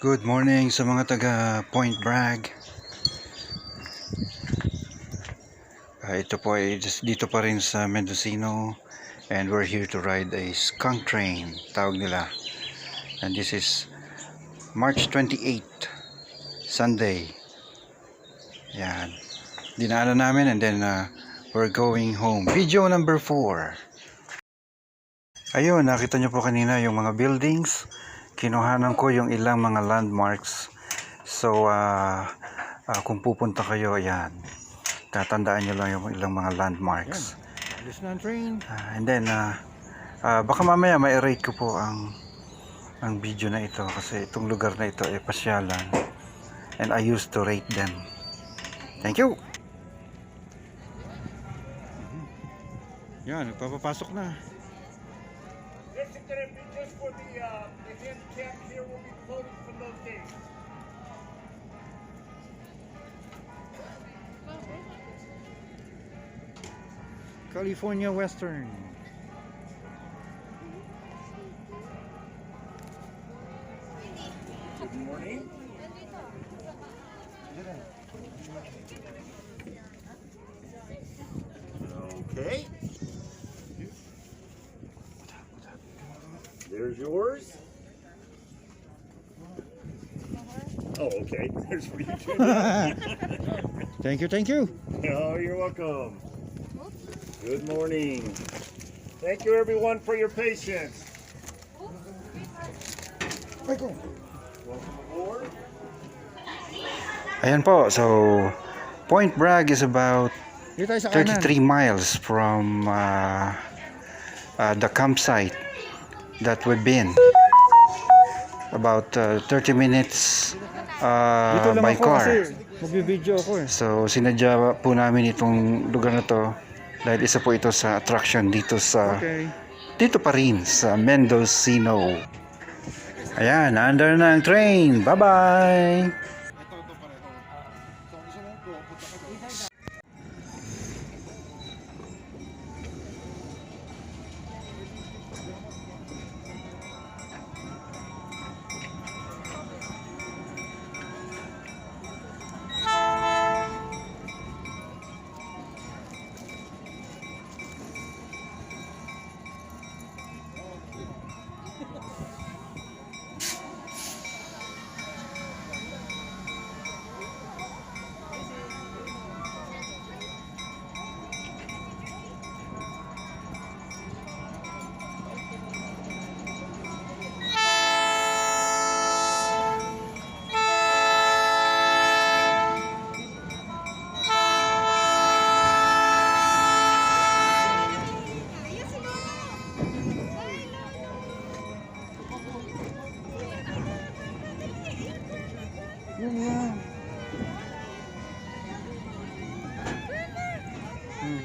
Good morning sa mga taga Point Bragg. Ito po ay dito pa rin sa Mendocino, and we're here to ride a Skunk Train, tawag nila. And this is March 28, Sunday. Yan. Dinaanan namin and then we're going home. Video number 4. Ayun, nakita nyo po kanina yung mga buildings. Kinuhanan ko yung ilang mga landmarks. So, kung pupunta kayo, ayan. Tatandaan nyo lang yung ilang mga landmarks. Alis na ang train. And then, baka mamaya ma-rate ko po ang video na ito. Kasi itong lugar na ito ay pasyalan. And I used to rate them. Thank you! Yan, nagpapapasok na. For the handicap here will be closed from those days. California Western. Good morning. Okay. There's yours. Oh, okay. There's for you too. Thank you, thank you. Oh, you're welcome. Good morning. Thank you everyone for your patience. Welcome aboard. Ayan po, so Point Bragg is about 33 miles from the campsite that we've been. About 30 minutes by car. Magbibideo ako eh. So sinadya po namin itong lugar na to dahil isa po ito sa attraction dito sa dito pa rin sa Mendocino. Ayan, under na ang train. Bye bye.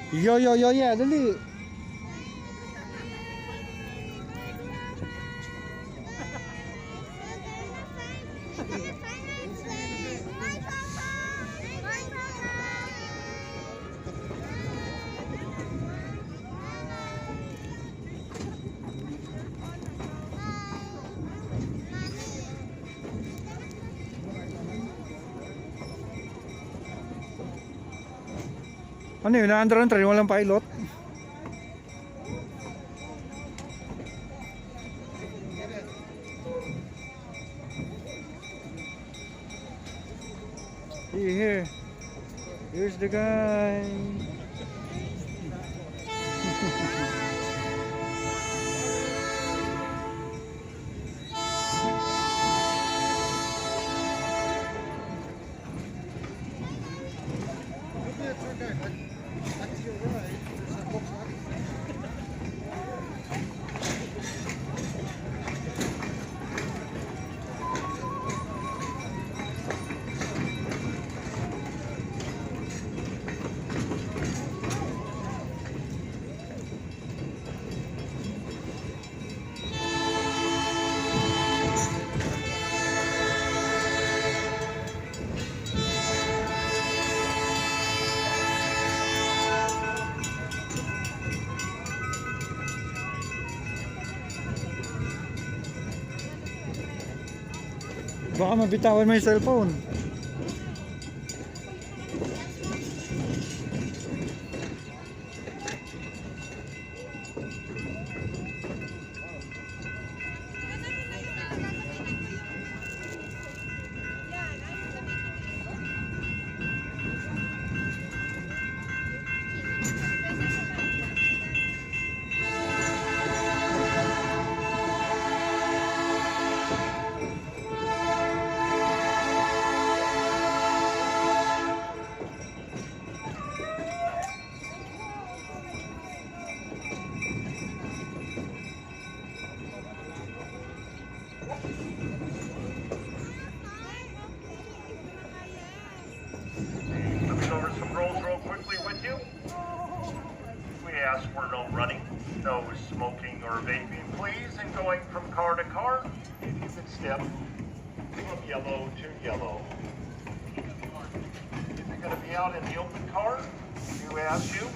Yo, yeah, dali. Ano yun? Na-under ang train, walang pilot? Here's the guy. Baka mabitawan mo yung cellphone. Looking over some rules real quickly with you. We ask for no running, no smoking or vaping, please, and going from car to car. If you could step from yellow to yellow. If you're going to be out in the open car, we do ask you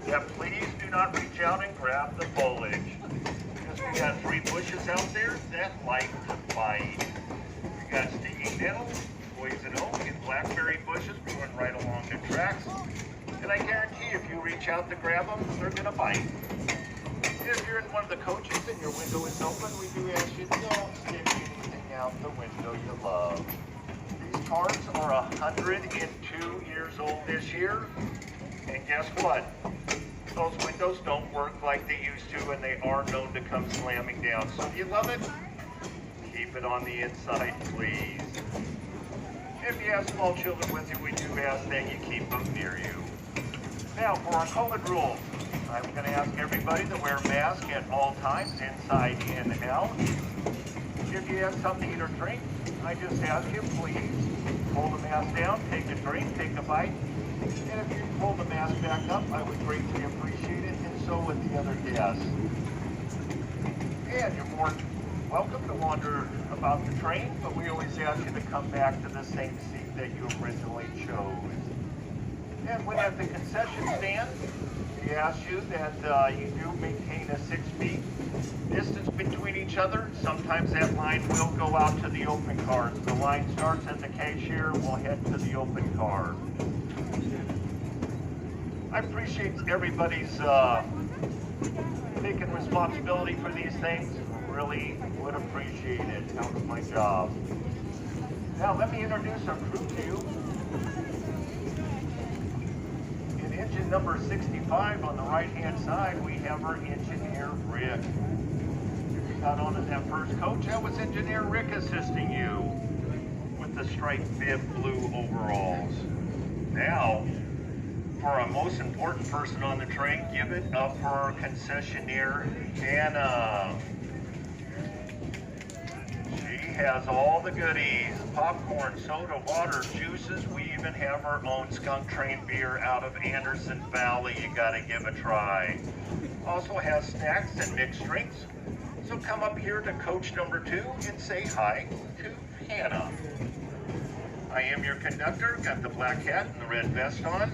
that please do not reach out and grab the foliage. Because we got 3 bushes out there that like to bite. We got stinging nettles, poison oak, and blackberry bushes growing right along the tracks. And I guarantee if you reach out to grab them, they're going to bite. If you're in one of the coaches and your window is open, we do ask you don't stick anything out the window you love. These cars are 102 years old this year. And guess what? Those windows don't work like they used to, and they are known to come slamming down. So if you love it, keep it on the inside, please. If you have small children with you, we do ask that you keep them near you. Now, for our COVID rules, I'm going to ask everybody to wear a mask at all times, inside and out. If you have something to eat or drink, I just ask you, please pull the mask down, take a drink, take a bite. And if you pull the mask back up, I would greatly appreciate it, and so would the other guests. And you're more welcome to wander about the train, but we always ask you to come back to the same seat that you originally chose. And when at the concession stand, we ask you that you do maintain a 6 feet distance between each other. Sometimes that line will go out to the open cars. The line starts at the cashier, we'll head to the open car. I appreciate everybody's taking responsibility for these things. Really would appreciate it. That was my job. Now let me introduce our crew to you. In engine number 65 on the right-hand side, we have our engineer Rick. If you got on in that first coach, that was engineer Rick assisting you with the striped bib blue overalls. Now, for our most important person on the train, give it up for our concessionaire, Hannah. She has all the goodies, popcorn, soda, water, juices. We even have our own Skunk Train beer out of Anderson Valley. You gotta give a try. Also has snacks and mixed drinks. So come up here to coach number 2 and say hi to Hannah. I am your conductor, got the black hat and the red vest on.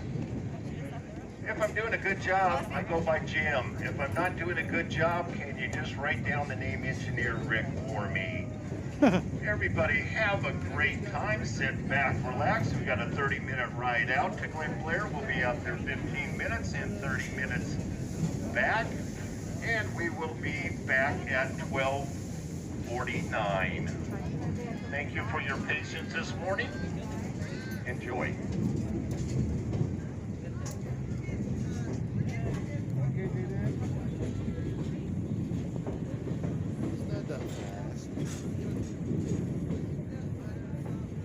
If I'm doing a good job, I go by Jim. If I'm not doing a good job, can you just write down the name Engineer Rick for me? Everybody have a great time. Sit back, relax. We got a 30-minute ride out to Glen Blair. We'll be out there 15 minutes and 30 minutes back. And we will be back at 12:49. Thank you for your patience this morning. Enjoy.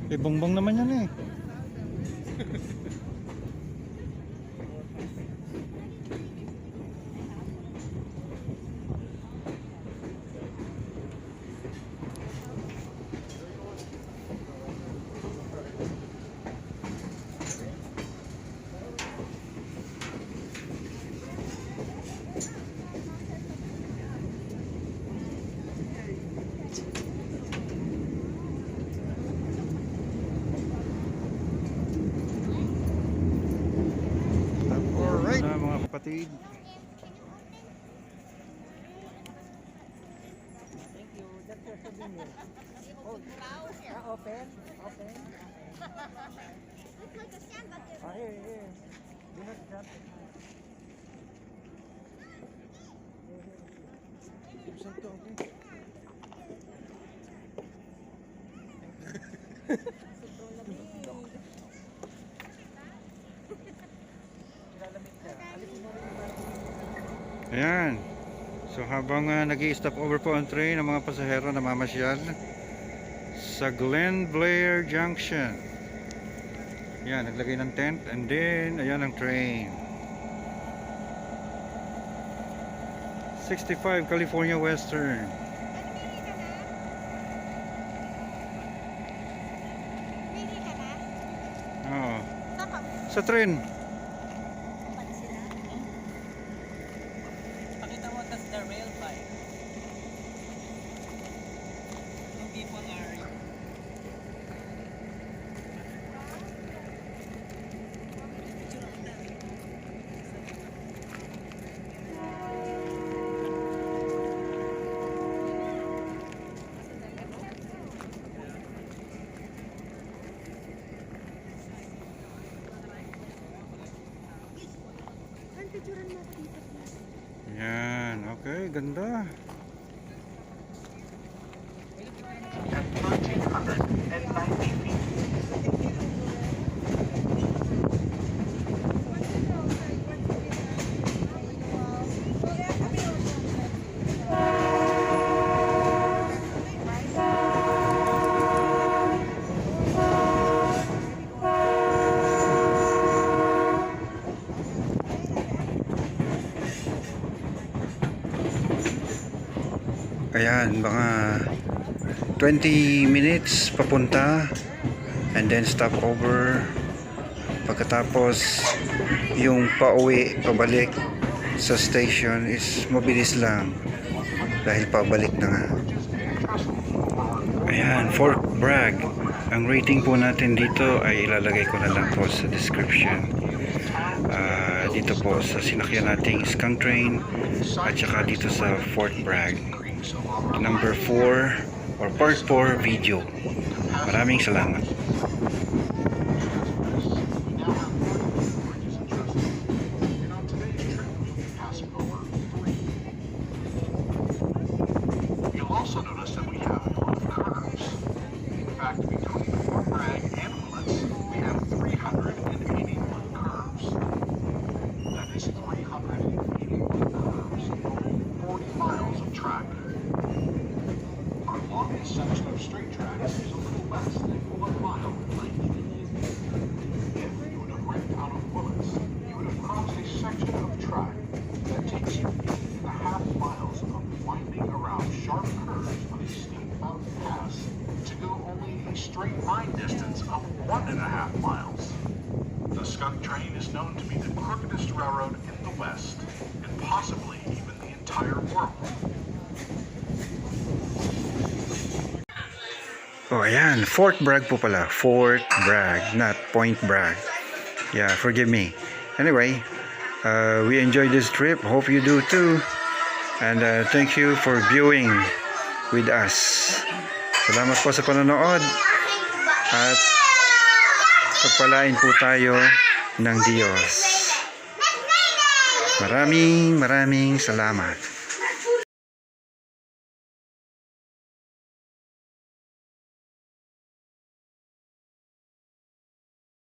Eh, bongbong naman yan eh. Kapatid. Thank you. That's your souvenir. Oh, Open? Open? Ah, here. Do not drop it. Buksan to, okay? Ayan. So habang nag-i-stop over po ang train, ang mga pasahero na mamasyal sa Glen Blair Junction. Ayan, naglagay ng tent and then ayan ang train. 65 California Western. Oh. Sa train. Pakita mo, that's the rail bike. Yung people are... Ayan, okay, ganda. At 1,390 feet. Ayan, mga 20 minutes papunta and then stop over. Pagkatapos yung pauwi, pabalik sa station is mabilis lang dahil pabalik na nga. Ayan, Fort Bragg. Ang rating po natin dito ay ilalagay ko na lang po sa description. Dito po sa sinakyan nating Skunk Train at saka dito sa Fort Bragg. Number 4 or part 4 video. Maraming salamat. You'll also notice that we have a lot of curves. In fact, between Fort Bragg and Willits, we have 381 curves. That is 381 curves, 40 miles of track. Our longest section of straight track is a little less than 1 mile in length. If you would have wrecked out of Willits, you would have crossed a section of track that takes you 8.5 miles of winding around sharp curves on a steep mountain pass to go only a straight line distance of 1.5 miles. The Skunk Train is known to be the crookedest railroad in the West, and possibly even the entire world. Oh, ayan. Fort Bragg po pala. Fort Bragg, not Point Bragg. Yeah, forgive me. Anyway, we enjoyed this trip. Hope you do too. And thank you for viewing with us. Salamat po sa panonood. At pagpalain po tayo ng Diyos. Maraming salamat.